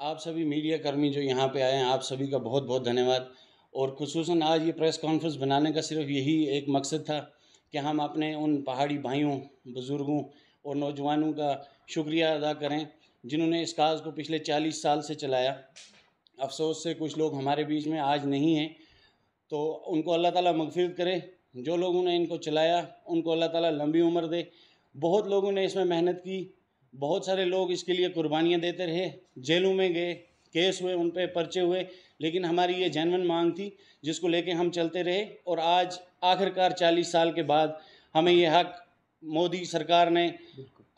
आप सभी मीडिया कर्मी जो यहाँ पे आए हैं, आप सभी का बहुत बहुत धन्यवाद। और खुसूसन आज ये प्रेस कॉन्फ्रेंस बनाने का सिर्फ यही एक मकसद था कि हम अपने उन पहाड़ी भाइयों, बुज़ुर्गों और नौजवानों का शुक्रिया अदा करें जिन्होंने इस काज को पिछले 40 साल से चलाया। अफसोस से कुछ लोग हमारे बीच में आज नहीं हैं, तो उनको अल्लाह ताला मग़फ़िरत करे। जो लोगों ने इनको चलाया उनको अल्लाह ताला लंबी उम्र दे। बहुत लोगों ने इसमें मेहनत की, बहुत सारे लोग इसके लिए कुर्बानियाँ देते रहे, जेलों में गए, केस हुए, उन पे पर्चे हुए, लेकिन हमारी ये जेन्युइन मांग थी जिसको लेके हम चलते रहे। और आज आखिरकार 40 साल के बाद हमें ये हक मोदी सरकार ने,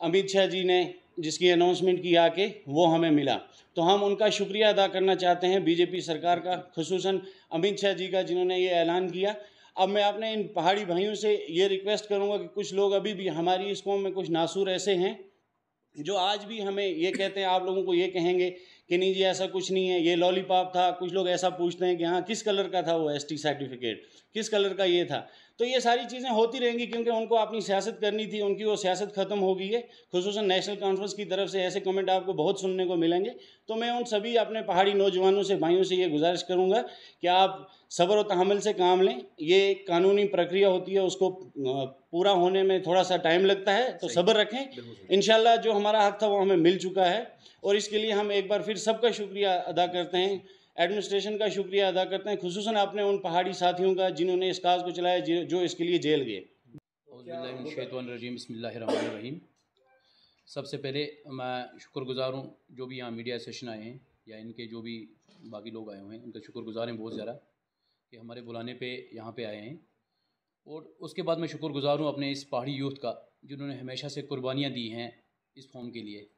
अमित शाह जी ने जिसकी अनाउंसमेंट की आके, वो हमें मिला। तो हम उनका शुक्रिया अदा करना चाहते हैं, बीजेपी सरकार का, खुसूसन अमित शाह जी का जिन्होंने ये ऐलान किया। अब मैं अपने इन पहाड़ी भाइयों से ये रिक्वेस्ट करूँगा कि कुछ लोग अभी भी हमारी इस कौम में कुछ नासूर ऐसे हैं जो आज भी हमें ये कहते हैं, आप लोगों को ये कहेंगे कि नहीं जी ऐसा कुछ नहीं है, ये लॉलीपॉप था। कुछ लोग ऐसा पूछते हैं कि हाँ किस कलर का था वो एसटी सर्टिफिकेट, किस कलर का ये था। तो ये सारी चीज़ें होती रहेंगी क्योंकि उनको अपनी सियासत करनी थी, उनकी वो सियासत ख़त्म हो गई है। खुसूसन नेशनल कॉन्फ्रेंस की तरफ से ऐसे कमेंट आपको बहुत सुनने को मिलेंगे। तो मैं उन सभी अपने पहाड़ी नौजवानों से, भाइयों से ये गुजारिश करूँगा कि आप सब्र और तहम्मुल से काम लें। ये कानूनी प्रक्रिया होती है, उसको पूरा होने में थोड़ा सा टाइम लगता है, तो सब्र रखें। इंशाल्लाह जो हमारा हक था वो हमें मिल चुका है और इसके लिए हम एक बार फिर सबका शुक्रिया अदा करते हैं, एडमिनिस्ट्रेशन का शुक्रिया अदा करते हैं, खुसूसन अपने उन पहाड़ी साथियों का जिन्होंने इस काज को चलाया, जो इसके लिए जेल गए। बिस्मिल्लाहिर्रहमानिर्रहीम। सबसे पहले मैं शुक्रगुजार हूँ जो भी यहाँ मीडिया सेशन आए हैं या इनके जो भी बाकी लोग आए हुए हैं, उनका शुक्रगुजार हैं बहुत ज़्यादा कि हमारे बुलाने पे यहाँ पे आए हैं। और उसके बाद मैं शुक्रगुजार हूँ अपने इस पहाड़ी यूथ का जिन्होंने हमेशा से कुर्बानियाँ दी हैं इस कौम के लिए।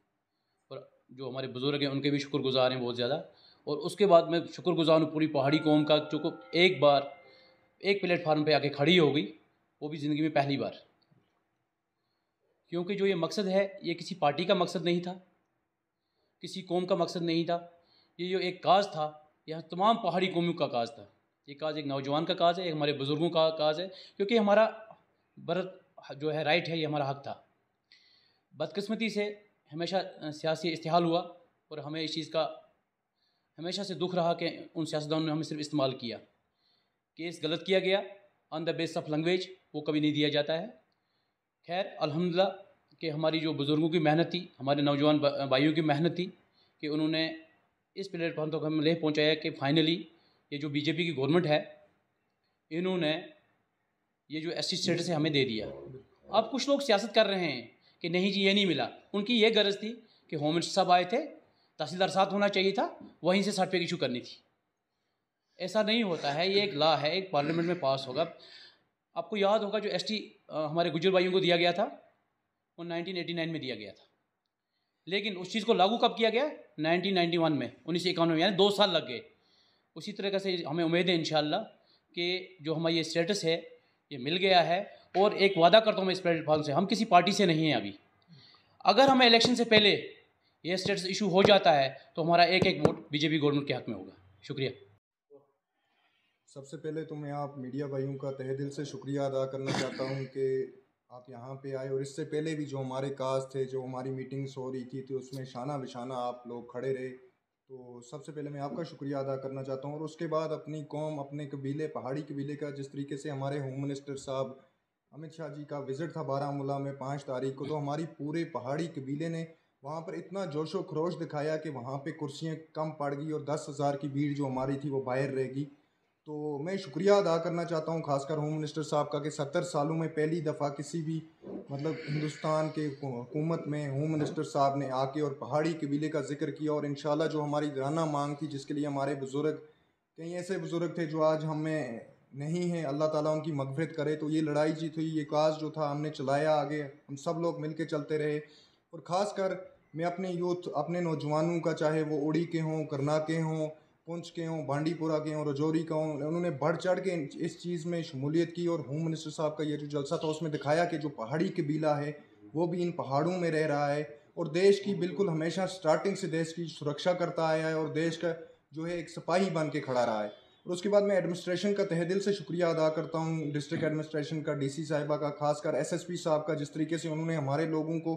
और जो हमारे बुज़ुर्ग हैं उनके भी शुक्रगुजार हैं बहुत ज़्यादा। और उसके बाद मैं शुक्रगुजार हूँ पूरी पहाड़ी कौम का जो को एक बार एक प्लेटफार्म पे आके खड़ी हो गई, वो भी ज़िंदगी में पहली बार। क्योंकि जो ये मकसद है ये किसी पार्टी का मकसद नहीं था, किसी कौम का मकसद नहीं था। ये जो एक काज था यह तमाम पहाड़ी कौमों का काज था। ये काज एक नौजवान का काज है, एक हमारे बुज़ुर्गों का काज है, क्योंकि हमारा बर्थ जो है राइट है, ये हमारा हक था। बदकिस्मती से हमेशा सियासी इस्तेहाल हुआ और हमें इस चीज़ का हमेशा से दुख रहा कि उन सियासतदानों ने हमें सिर्फ इस्तेमाल किया। केस गलत किया गया on the base of language, वो कभी नहीं दिया जाता है। खैर अल्हम्दुलिल्लाह कि हमारी जो बुज़ुर्गों की मेहनत थी, हमारे नौजवान भाइयों की मेहनत थी कि उन्होंने इस प्लेटफॉर्म तक हमें ले पहुँचाया कि फाइनली ये जो बीजेपी की गवर्नमेंट है इन्होंने ये जो एसटी स्टेटस है हमें दे दिया। अब कुछ लोग सियासत कर रहे हैं कि नहीं जी ये नहीं मिला। उनकी ये गरज थी कि होम मिनिस्टर साहब आए थे, तहसीलदार साथ होना चाहिए था, वहीं से सर्टिफिकेट इशू करनी थी। ऐसा नहीं होता है, ये एक लॉ है, एक पार्लियामेंट में पास होगा। आपको याद होगा जो एसटी हमारे गुज्जर भाइयों को दिया गया था वो 1989 में दिया गया था, लेकिन उस चीज़ को लागू कब किया गया? 1991 में, 1991 में, यानी 2 साल लग गए। उसी तरीके से हमें उम्मीद है इंशाअल्लाह कि जो हमारा ये स्टेटस है ये मिल गया है। और एक वादा करता हूँ मैं इस प्लेटफॉर्म से, हम किसी पार्टी से नहीं हैं अभी। अगर हमें इलेक्शन से पहले ये स्टेटस इशू हो जाता है तो हमारा एक एक वोट बीजेपी गवर्नमेंट के हक में होगा। शुक्रिया। सबसे पहले तो मैं आप मीडिया भाइयों का तहे दिल से शुक्रिया अदा करना चाहता हूं कि आप यहाँ पे आए, और इससे पहले भी जो हमारे काज थे, जो हमारी मीटिंग्स हो रही थी, तो उसमें शाना बिशाना आप लोग खड़े रहे। तो सबसे पहले मैं आपका शुक्रिया अदा करना चाहता हूँ। और उसके बाद अपनी कौम, अपने कबीले, पहाड़ी कबीले का, जिस तरीके से हमारे होम मिनिस्टर साहब अमित शाह जी का विज़िट था बारामूला में 5 तारीख को, तो हमारी पूरे पहाड़ी कबीले ने वहाँ पर इतना जोशो खरोश दिखाया कि वहाँ पे कुर्सियाँ कम पड़ गई और 10,000 की भीड़ जो हमारी थी वो बाहर रह गई। तो मैं शुक्रिया अदा करना चाहता हूँ खासकर होम मिनिस्टर साहब का कि 70 सालों में पहली दफ़ा किसी भी मतलब हिंदुस्तान के हुकूमत में होम मिनिस्टर साहब ने आके और पहाड़ी कबीले का जिक्र किया। और इंशाल्लाह जो हमारी राना मांग थी, जिसके लिए हमारे बुज़ुर्ग, कई ऐसे बुज़ुर्ग थे जो आज हमें नहीं हैं, अल्लाह ताला उनकी मग़फ़िरत करे, तो ये लड़ाई जीत हुई, ये काज जो था हमने चलाया आगे, हम सब लोग मिल के चलते रहे। और ख़ासकर मैं अपने यूथ, अपने नौजवानों का, चाहे वो उड़ी के हों, करना के हों, पुंछ के हों, बांडीपुरा के हों, रजौरी का हों, उन्होंने बढ़ चढ़ के इस चीज़ में शमूलियत की। और होम मिनिस्टर साहब का ये जो जलसा था उसमें दिखाया कि जो पहाड़ी कबीला है वो भी इन पहाड़ों में रह रहा है और देश की बिल्कुल हमेशा स्टार्टिंग से देश की सुरक्षा करता आया है और देश का जो है एक सिपाही बन के खड़ा रहा है। और उसके बाद मैं एडमिनिस्ट्रेशन का तहे दिल से शुक्रिया अदा करता हूँ, डिस्ट्रिक्ट एडमिनिस्ट्रेशन का, डीसी साहिबा का, खासकर एसएसपी साहब का, जिस तरीके से उन्होंने हमारे लोगों को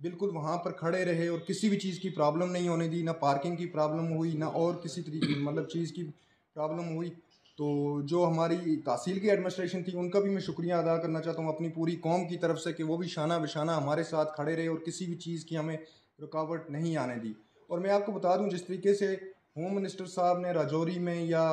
بالکل وہاں پر کھڑے رہے اور کسی بھی چیز کی پرابلم نہیں ہونے دی، نہ پارکنگ کی پرابلم ہوئی، نہ اور کسی طریقے مطلب چیز کی پرابلم ہوئی. تو جو ہماری تحصیل کی ایڈمنسٹریشن تھی ان کا بھی میں شکریہ ادا کرنا چاہتا ہوں اپنی پوری قوم کی طرف سے کہ وہ بھی شانہ بشانہ ہمارے ساتھ کھڑے رہے اور کسی بھی چیز کی ہمیں رکاوٹ نہیں آنے دی. اور میں آپ کو بتا دوں جس طریقے سے ہوم منسٹر صاحب نے راجوری میں یا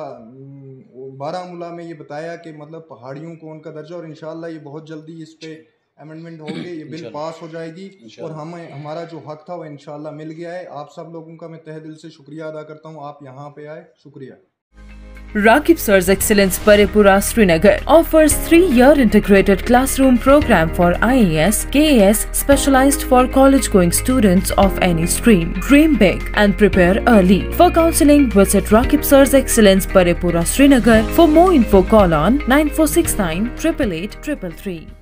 بارہمولہ میں یہ بتایا کہ مطلب پہاڑیوں کو ان کا درجہ، اور انشاءاللہ یہ بہت جلدی اس پہ امینڈمنٹ ہوگی، یہ بل پاس ہو جائے گی اور ہمارا جو حق تھا وہ انشاءاللہ مل گیا ہے. آپ سب لوگوں کا میں تہ دل سے شکریہ ادا کرتا ہوں، آپ یہاں پہ آئے، شکریہ. Rakib Sir's Excellence Parepura Srinagar offers 3-year integrated classroom program for IAS, KAS specialized for college-going students of any stream. Dream big and prepare early. For counseling, visit Rakib Sir's Excellence Parepura Srinagar. For more info, call on 9469 888 333.